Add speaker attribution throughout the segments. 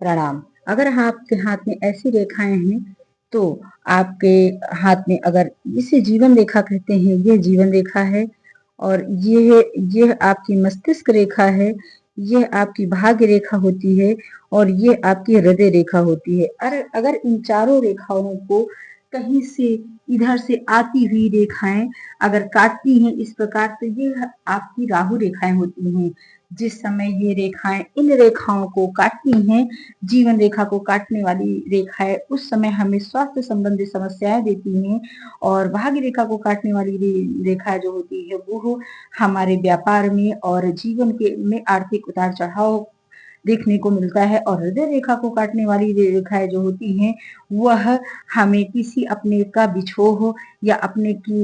Speaker 1: प्रणाम। अगर आपके हाथ में ऐसी रेखाएं हैं तो आपके हाथ में, अगर इसे जीवन रेखा कहते हैं, ये जीवन रेखा है। और ये आपकी मस्तिष्क रेखा है, ये आपकी भाग्य रेखा होती है, और ये आपकी हृदय रेखा होती है। अगर इन चारों रेखाओं को कहीं से इधर से आती हुई रेखाएं अगर काटती हैं इस प्रकार, तो ये आपकी राहु रेखाएं होती हैं। जिस समय ये रेखाएं इन रेखाओं को काटती हैं, जीवन रेखा को काटने वाली रेखाएं, उस समय हमें स्वास्थ्य संबंधी समस्याएं देती हैं। और भाग्य रेखा को काटने वाली रेखा जो होती है वो हमारे व्यापार में और जीवन के में आर्थिक उतार चढ़ाव देखने को मिलता है। और हृदय रेखा को काटने वाली रेखाएं जो होती हैं वह हमें किसी अपने का बिछोह या अपने की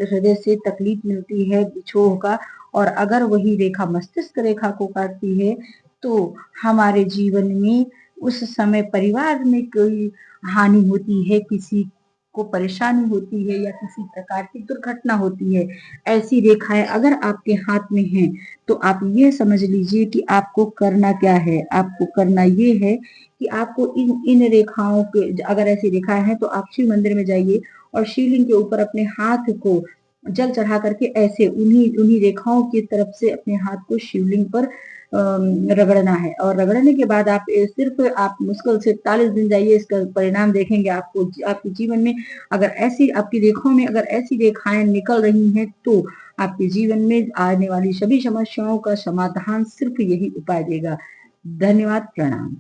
Speaker 1: हृदय से तकलीफ मिलती है, बिछोह का। और अगर वही रेखा मस्तिष्क रेखा को काटती है तो हमारे जीवन में उस समय परिवार में कोई हानि होती है, किसी को परेशानी होती है या किसी प्रकार की दुर्घटना होती है। ऐसी रेखाएं अगर आपके हाथ में हैं तो आप ये समझ लीजिए कि आपको करना क्या है। आपको करना ये है कि आपको इन रेखाओं के, अगर ऐसी रेखाएं हैं तो आप शिव मंदिर में जाइए और शिवलिंग के ऊपर अपने हाथ को जल चढ़ा करके ऐसे उन्हीं उन्हीं रेखाओं की तरफ से अपने हाथ को शिवलिंग पर रगड़ना है। और रगड़ने के बाद आप सिर्फ आप मुश्किल से 41 दिन जाइए, इसका परिणाम देखेंगे आपको। आपके जीवन में अगर ऐसी आपकी रेखाओं में अगर ऐसी रेखाएं निकल रही हैं तो आपके जीवन में आने वाली सभी समस्याओं का समाधान सिर्फ यही उपाय देगा। धन्यवाद, प्रणाम।